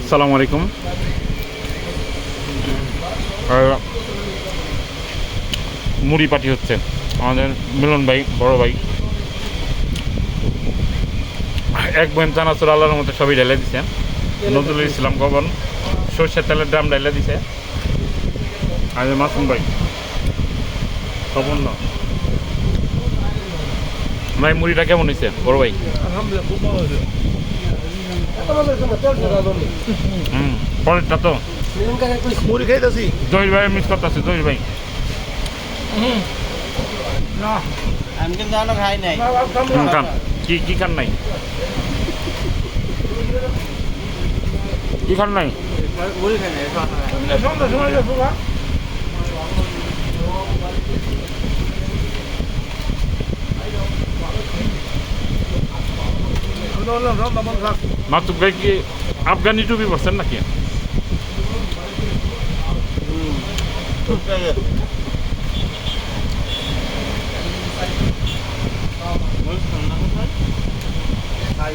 আসসালামু আলাইকুম। মুড়ি পাটি হচ্ছে আমাদের মিলন ভাই, বড় ভাই। এক বোন চানাচুর আল্লাহর মতো সবই ঢেলে দিছে। নজরুল ইসলাম গগন সর্ষের তেলের ড্রাম ঢেলে দিছে। আর মাসুম ভাই সম্পূর্ণ। ভাই মুড়িটা কেমন হয়েছে বড় ভাই? আলহামদুলিল্লাহ খুব ভালো হয়েছে। পরেরটা তো মুড়ি খাইতেছি। জহির ভাই মিস করতেছে। জহির ভাই না আমি কিন্তু এখনো খাই নাই। খান। কি খান নাই? কি খান নাই? মুড়ি খাই নাই। সন্ধ্যা সময় যাবো না। মাসুদ ভাই কি আফগানি টুপি পরছেন নাকি? খাই